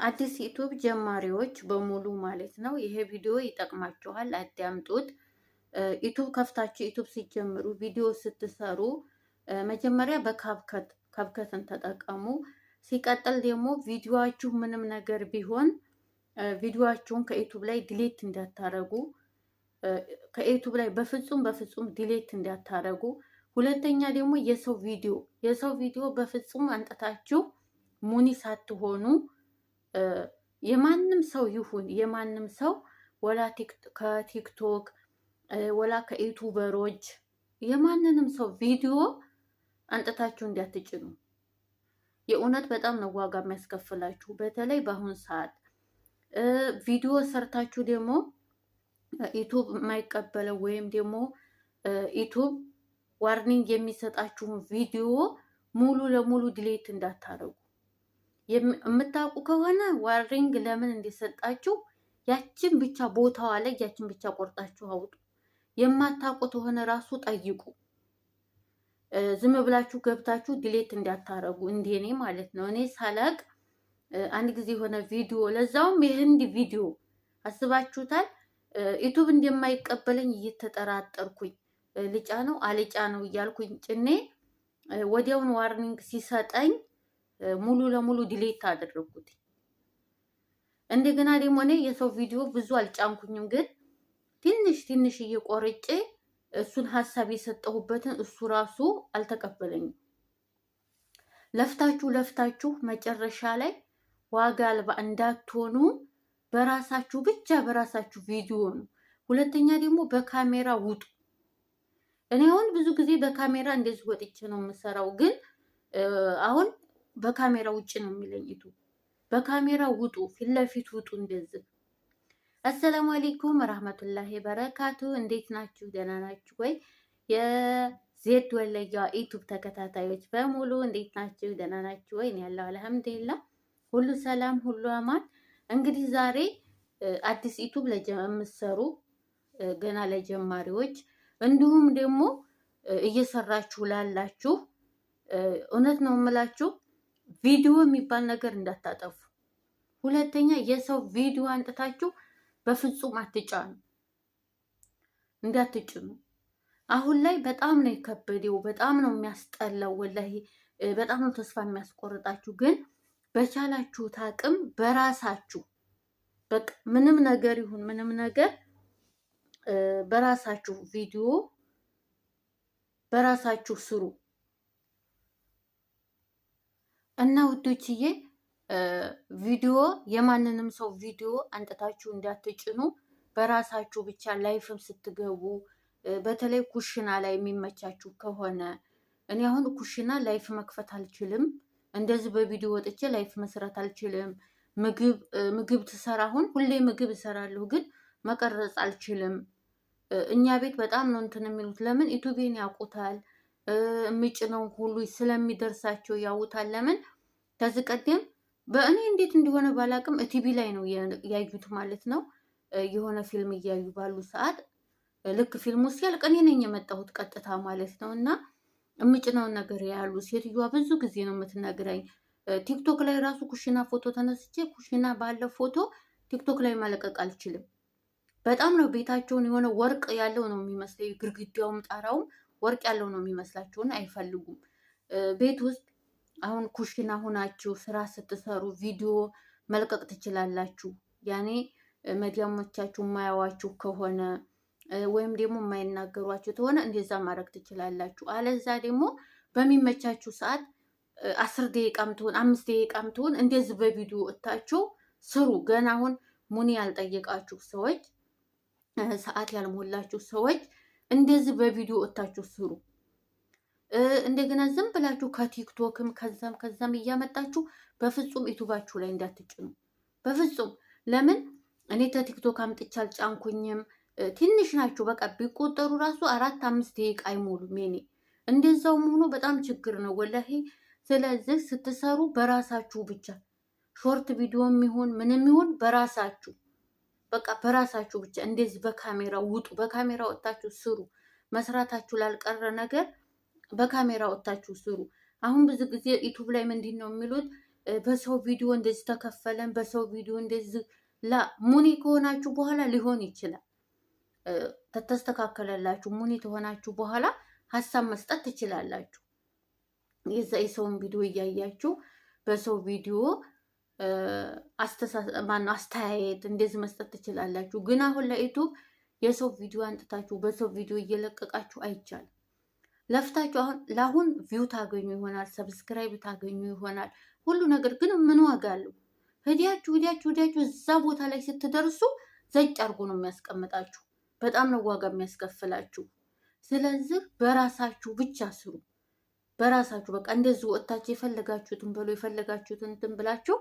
አዲስ ዩቱብ ጀማሪዎች በሙሉ ማለት ነው ይሄ ቪዲዮ ይጠቅማችኋል፣ አዳምጡት። ዩቱብ ከፍታችሁ ዩቱብ ሲጀምሩ ቪዲዮ ስትሰሩ መጀመሪያ በካፕከትን ተጠቀሙ። ሲቀጥል ደግሞ ቪዲዮአችሁ ምንም ነገር ቢሆን ቪዲዮአችሁን ከዩቱብ ላይ ዲሌት እንዳታረጉ፣ ከዩቱብ ላይ በፍጹም ዲሌት እንዳታረጉ። ሁለተኛ ደግሞ የሰው ቪዲዮ በፍጹም አንጠታችሁ ሙኒ ሳትሆኑ የማንም ሰው ይሁን የማንም ሰው ወላ ከቲክቶክ ወላ ከዩቱበሮች የማንንም ሰው ቪዲዮ አንጥታችሁ እንዳትጭኑ። የእውነት በጣም ነው ዋጋ የሚያስከፍላችሁ። በተለይ በአሁን ሰዓት ቪዲዮ ሰርታችሁ ደግሞ ዩቱብ የማይቀበለው ወይም ደግሞ ዩቱብ ዋርኒንግ የሚሰጣችሁን ቪዲዮ ሙሉ ለሙሉ ዲሌት እንዳታረጉ። የምታውቁ ከሆነ ዋርኒንግ ለምን እንደሰጣችሁ ያችን ብቻ ቦታዋ ላይ ያችን ብቻ ቆርጣችሁ አውጡ። የማታውቁት ሆነ ራሱ ጠይቁ። ዝም ብላችሁ ገብታችሁ ዲሌት እንዳታረጉ፣ እንደኔ ማለት ነው። እኔ ሳላቅ አንድ ጊዜ የሆነ ቪዲዮ ለዛውም የህንድ ቪዲዮ አስባችሁታል። ዩቱብ እንደማይቀበለኝ እየተጠራጠርኩኝ ልጫ ነው አልጫ ነው እያልኩኝ ጭኔ ወዲያውን ዋርኒንግ ሲሰጠኝ ሙሉ ለሙሉ ዲሌት አደረኩት። እንደገና ደግሞ እኔ የሰው ቪዲዮ ብዙ አልጫንኩኝም፣ ግን ትንሽ እየቆርጬ እሱን ሀሳብ የሰጠሁበትን እሱ ራሱ አልተቀበለኝም። ለፍታችሁ መጨረሻ ላይ ዋጋ አልባ እንዳትሆኑ በራሳችሁ ቪዲዮ ነው። ሁለተኛ ደግሞ በካሜራ ውጡ። እኔ አሁን ብዙ ጊዜ በካሜራ እንደዚህ ወጥቼ ነው የምሰራው፣ ግን አሁን በካሜራ ውጭ ነው የሚለኝ ዩቱብ። በካሜራ ውጡ፣ ፊት ለፊት ውጡ እንደዚህ። አሰላሙ አለይኩም ወራህመቱላሂ በረካቱ። እንዴት ናችሁ? ደህና ናችሁ ወይ? የዜድ ወለያ ዩቱብ ተከታታዮች በሙሉ እንዴት ናችሁ? ደህና ናችሁ ወይ? እኔ ያለው አልሐምዱሊላህ ሁሉ ሰላም፣ ሁሉ አማን። እንግዲህ ዛሬ አዲስ ዩቱብ ለምትሰሩ ገና ለጀማሪዎች እንዲሁም ደግሞ እየሰራችሁ ላላችሁ እውነት ነው የምላችሁ ቪዲዮ የሚባል ነገር እንዳታጠፉ። ሁለተኛ የሰው ቪዲዮ አንጥታችሁ በፍጹም አትጫኑ፣ እንዳትጭኑ። አሁን ላይ በጣም ነው የከበደው፣ በጣም ነው የሚያስጠላው። ወላሂ በጣም ነው ተስፋ የሚያስቆርጣችሁ። ግን በቻላችሁት አቅም በራሳችሁ በቃ ምንም ነገር ይሁን ምንም ነገር በራሳችሁ ቪዲዮ በራሳችሁ ስሩ እና ውዶችዬ ቪዲዮ የማንንም ሰው ቪዲዮ አንጥታችሁ እንዳትጭኑ። በራሳችሁ ብቻ ላይፍም ስትገቡ በተለይ ኩሽና ላይ የሚመቻችሁ ከሆነ እኔ አሁን ኩሽና ላይፍ መክፈት አልችልም። እንደዚህ በቪዲዮ ወጥቼ ላይፍ መስራት አልችልም። ምግብ ትሰራ አሁን ሁሌ ምግብ እሰራለሁ፣ ግን መቀረጽ አልችልም። እኛ ቤት በጣም ነው እንትን የሚሉት። ለምን ዩቱቤን ያውቁታል፣ የሚጭነው ሁሉ ስለሚደርሳቸው ያውታል። ለምን ከዚህ ቀደም በእኔ እንዴት እንደሆነ ባላቅም ቲቪ ላይ ነው ያዩት ማለት ነው። የሆነ ፊልም እያዩ ባሉ ሰዓት ልክ ፊልሙ ሲያልቅ እኔ ነኝ የመጣሁት ቀጥታ ማለት ነው። እና የምጭነውን ነገር ያሉ ሴትዮዋ ብዙ ጊዜ ነው የምትነግረኝ። ቲክቶክ ላይ ራሱ ኩሽና ፎቶ ተነስቼ ኩሽና ባለ ፎቶ ቲክቶክ ላይ ማለቀቅ አልችልም። በጣም ነው ቤታቸውን የሆነ ወርቅ ያለው ነው የሚመስለው። ግድግዳውም ጣራውም ወርቅ ያለው ነው የሚመስላቸውን አይፈልጉም። ቤት ውስጥ አሁን ኩሽና ሁናችሁ ስራ ስትሰሩ ቪዲዮ መልቀቅ ትችላላችሁ። ያኔ መዲያሞቻችሁ የማያዋችሁ ከሆነ ወይም ደግሞ የማይናገሯችሁ ከሆነ እንደዛ ማድረግ ትችላላችሁ። አለዛ ደግሞ በሚመቻችሁ ሰዓት 10 ደቂቃም ትሆን 5 ደቂቃም ትሆን እንደዚህ በቪዲዮ እታችሁ ስሩ። ገና አሁን ሙኒ ያልጠየቃችሁ ሰዎች፣ ሰዓት ያልሞላችሁ ሰዎች እንደዚህ በቪዲዮ እታችሁ ስሩ። እንደገና ዝም ብላችሁ ከቲክቶክም ከዛም እያመጣችሁ በፍጹም ዩቱባችሁ ላይ እንዳትጭኑ በፍጹም። ለምን እኔ ከቲክቶክ አምጥቼ አልጫንኩኝም። ትንሽ ናቸው በቃ ቢቆጠሩ ራሱ 4-5 ደቂቃ አይሞሉም። የኔ እንደዛው ሆኖ በጣም ችግር ነው ወላሂ። ስለዚህ ስትሰሩ በራሳችሁ ብቻ ሾርት ቪዲዮም ይሁን ምንም ይሁን በራሳችሁ በቃ በራሳችሁ ብቻ እንደዚህ በካሜራ ውጡ። በካሜራ ወጣችሁ ስሩ። መስራታችሁ ላልቀረ ነገር በካሜራ ወጣችሁ ስሩ። አሁን ብዙ ጊዜ ዩቱብ ላይ ምንድን ነው የሚሉት በሰው ቪዲዮ እንደዚህ ተከፈለን፣ በሰው ቪዲዮ እንደዚህ ላ ሙኒ ከሆናችሁ በኋላ ሊሆን ይችላል። ተስተካከለላችሁ ሙኒ ከሆናችሁ በኋላ ሀሳብ መስጠት ትችላላችሁ። የዛ የሰውን ቪዲዮ እያያችሁ በሰው ቪዲዮ አስተያየት እንደዚህ መስጠት ትችላላችሁ። ግን አሁን ለዩቱብ የሰው ቪዲዮ አንጥታችሁ በሰው ቪዲዮ እየለቀቃችሁ አይቻልም። ለፍታችሁ ለአሁን ቪው ታገኙ ይሆናል፣ ሰብስክራይብ ታገኙ ይሆናል፣ ሁሉ ነገር ግን ምን ዋጋ አለው? ሂዳችሁ እዛ ቦታ ላይ ስትደርሱ ዘጭ አድርጎ ነው የሚያስቀምጣችሁ። በጣም ነው ዋጋ የሚያስከፍላችሁ። ስለዚህ በራሳችሁ ብቻ ስሩ። በራሳችሁ በቃ እንደዚህ ወጥታችሁ የፈለጋችሁትን በሉ፣ የፈለጋችሁትን እንትን ብላችሁ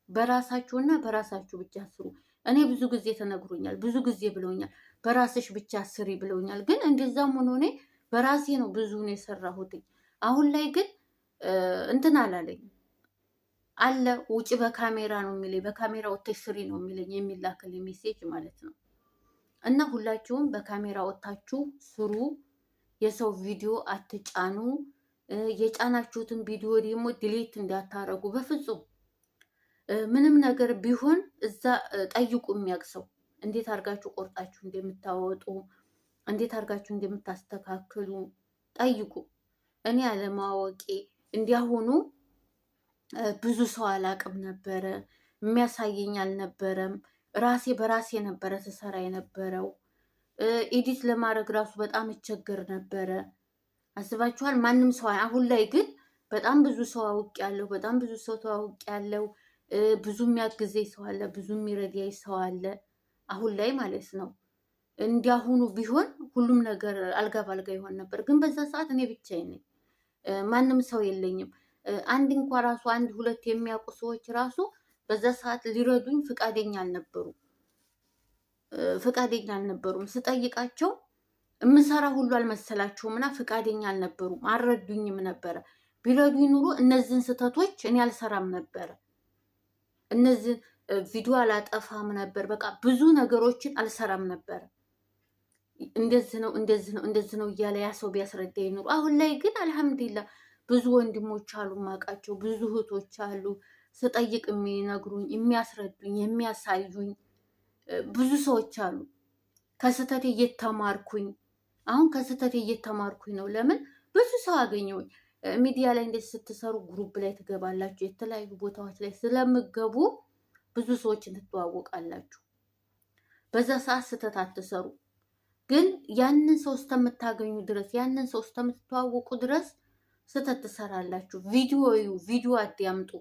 በራሳችሁና በራሳችሁ ብቻ ስሩ። እኔ ብዙ ጊዜ ተነግሮኛል፣ ብዙ ጊዜ ብለውኛል፣ በራስሽ ብቻ ስሪ ብለውኛል። ግን እንደዛም ሆኖ እኔ በራሴ ነው ብዙውን የሰራሁት። አሁን ላይ ግን እንትን አላለኝ አለ ውጭ በካሜራ ነው የሚለኝ፣ በካሜራ ወጥተሽ ስሪ ነው የሚለኝ የሚላክልኝ ሜሴጅ ማለት ነው። እና ሁላችሁም በካሜራ ወጥታችሁ ስሩ። የሰው ቪዲዮ አትጫኑ። የጫናችሁትን ቪዲዮ ደግሞ ዲሌት እንዳታረጉ በፍጹም። ምንም ነገር ቢሆን እዛ ጠይቁ የሚያውቅ ሰው፣ እንዴት አድርጋችሁ ቆርጣችሁ እንደምታወጡ፣ እንዴት አድርጋችሁ እንደምታስተካክሉ ጠይቁ። እኔ አለማወቄ እንዲያሆኑ ብዙ ሰው አላቅም ነበረ፣ የሚያሳየኝ አልነበረም። ራሴ በራሴ ነበረ ተሰራ የነበረው። ኤዲት ለማድረግ ራሱ በጣም እቸገር ነበረ። አስባችኋል? ማንም ሰው አሁን ላይ ግን በጣም ብዙ ሰው አውቅ ያለው፣ በጣም ብዙ ሰው ተዋውቅ ያለው፣ ብዙ የሚያግዘኝ ሰው አለ፣ ብዙ የሚረዳኝ ሰው አለ አሁን ላይ ማለት ነው። እንዲያሁኑ ቢሆን ሁሉም ነገር አልጋ ባልጋ ይሆን ነበር። ግን በዛ ሰዓት እኔ ብቻዬን ነኝ፣ ማንም ሰው የለኝም። አንድ እንኳ ራሱ አንድ ሁለት የሚያውቁ ሰዎች ራሱ በዛ ሰዓት ሊረዱኝ ፍቃደኛ አልነበሩም። ስጠይቃቸው የምሰራ ሁሉ አልመሰላቸውም እና ፍቃደኛ አልነበሩም፣ አልረዱኝም ነበረ። ቢረዱኝ ኑሮ እነዚህን ስህተቶች እኔ አልሰራም ነበረ። እነዚህን ቪዲዮ አላጠፋም ነበር። በቃ ብዙ ነገሮችን አልሰራም ነበረ። እንደዚህ ነው እያለ ያ ሰው ቢያስረዳኝ ኑሮ። አሁን ላይ ግን አልሐምዱሊላህ ብዙ ወንድሞች አሉ ማውቃቸው፣ ብዙ እህቶች አሉ ስጠይቅ የሚነግሩኝ፣ የሚያስረዱኝ፣ የሚያሳዩኝ ብዙ ሰዎች አሉ። ከስህተቴ እየተማርኩኝ አሁን ከስህተቴ እየተማርኩኝ ነው። ለምን ብዙ ሰው አገኘሁኝ። ሚዲያ ላይ እንደዚህ ስትሰሩ ግሩፕ ላይ ትገባላችሁ፣ የተለያዩ ቦታዎች ላይ ስለምገቡ ብዙ ሰዎችን ትተዋወቃላችሁ። በዛ ሰዓት ስህተት አትሰሩ። ግን ያንን ሰው እስከምታገኙ ድረስ፣ ያንን ሰው እስከምትተዋወቁ ድረስ ስህተት ትሰራላችሁ። ቪዲዮ አዳምጡ።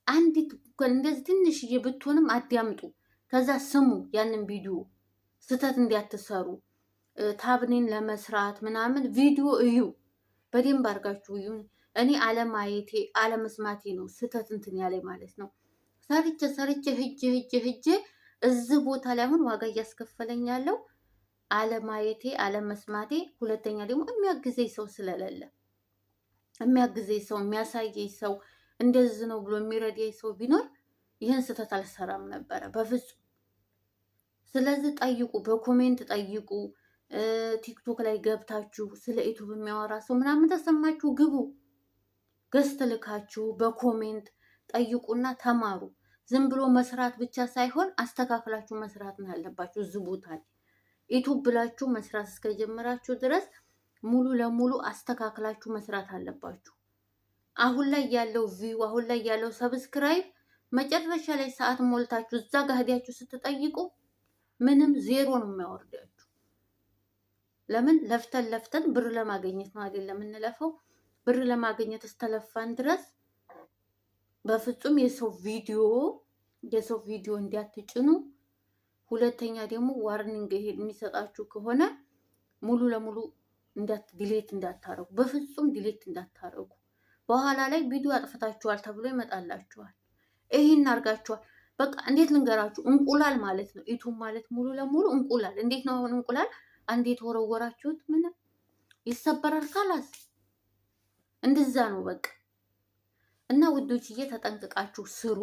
አንዲት እንደዚህ ትንሽዬ ብትሆንም አዳምጡ። ከዛ ስሙ ያንን ቪዲዮ ስህተት እንዲያትሰሩ። ታብኔን ለመስራት ምናምን ቪዲዮ እዩ፣ በደንብ አድርጋችሁ እዩ። እኔ አለማየቴ አለመስማቴ ነው ስህተት እንትን ያለኝ ማለት ነው። ሰርቼ ሂጄ እዚህ ቦታ ላይ አሁን ዋጋ እያስከፈለኝ ያለው አለማየቴ አለመስማቴ። ሁለተኛ ደግሞ የሚያግዘኝ ሰው ስለሌለ፣ የሚያግዘኝ ሰው የሚያሳየኝ ሰው እንደዚህ ነው ብሎ የሚረዳኝ ሰው ቢኖር ይህን ስህተት አልሰራም ነበረ በፍጹም። ስለዚህ ጠይቁ፣ በኮሜንት ጠይቁ። ቲክቶክ ላይ ገብታችሁ ስለ ዩቱብ የሚያወራ ሰው ምናምን ተሰማችሁ ግቡ። ገስት ልካችሁ በኮሜንት ጠይቁና ተማሩ። ዝም ብሎ መስራት ብቻ ሳይሆን አስተካክላችሁ መስራት ነው ያለባችሁ። ዝቡታል ዩቱብ ብላችሁ መስራት እስከጀመራችሁ ድረስ ሙሉ ለሙሉ አስተካክላችሁ መስራት አለባችሁ። አሁን ላይ ያለው ቪው፣ አሁን ላይ ያለው ሰብስክራይብ መጨረሻ ላይ ሰዓት ሞልታችሁ እዛ ጋር ሄዳችሁ ስትጠይቁ ምንም ዜሮ ነው የሚያወርዳችሁ። ለምን ለፍተን ብር ለማግኘት ነው አይደለም የምንለፈው። ብር ለማግኘት እስተለፋን ድረስ በፍጹም የሰው ቪዲዮ እንዲያትጭኑ። ሁለተኛ ደግሞ ዋርኒንግ የሚሰጣችሁ ከሆነ ሙሉ ለሙሉ ዲሌት እንዳታረጉ፣ በፍጹም ዲሌት እንዳታረጉ። በኋላ ላይ ቪዲዮ አጥፍታችኋል ተብሎ ይመጣላችኋል። ይሄን አርጋችኋል። በቃ እንዴት ልንገራችሁ፣ እንቁላል ማለት ነው ዩቱብ ማለት ሙሉ ለሙሉ እንቁላል። እንዴት ነው አሁን እንቁላል አንዴ ተወረወራችሁት ምንም ይሰበራል ካላስ፣ እንደዛ ነው በቃ። እና ውዶችዬ ተጠንቅቃችሁ ስሩ።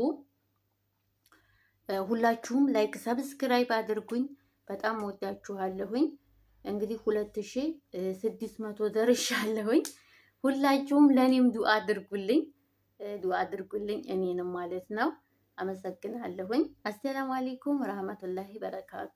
ሁላችሁም ላይክ ሰብስክራይብ አድርጉኝ። በጣም ወዳችኋለሁኝ። እንግዲህ 2600 ደርሻለሁኝ። ሁላችሁም ለኔም ዱአ አድርጉልኝ። ዱአ አድርጉልኝ እኔንም ማለት ነው። አመሰግናለሁኝ። አሰላሙ አለይኩም ረህመቱላሂ በረካቱ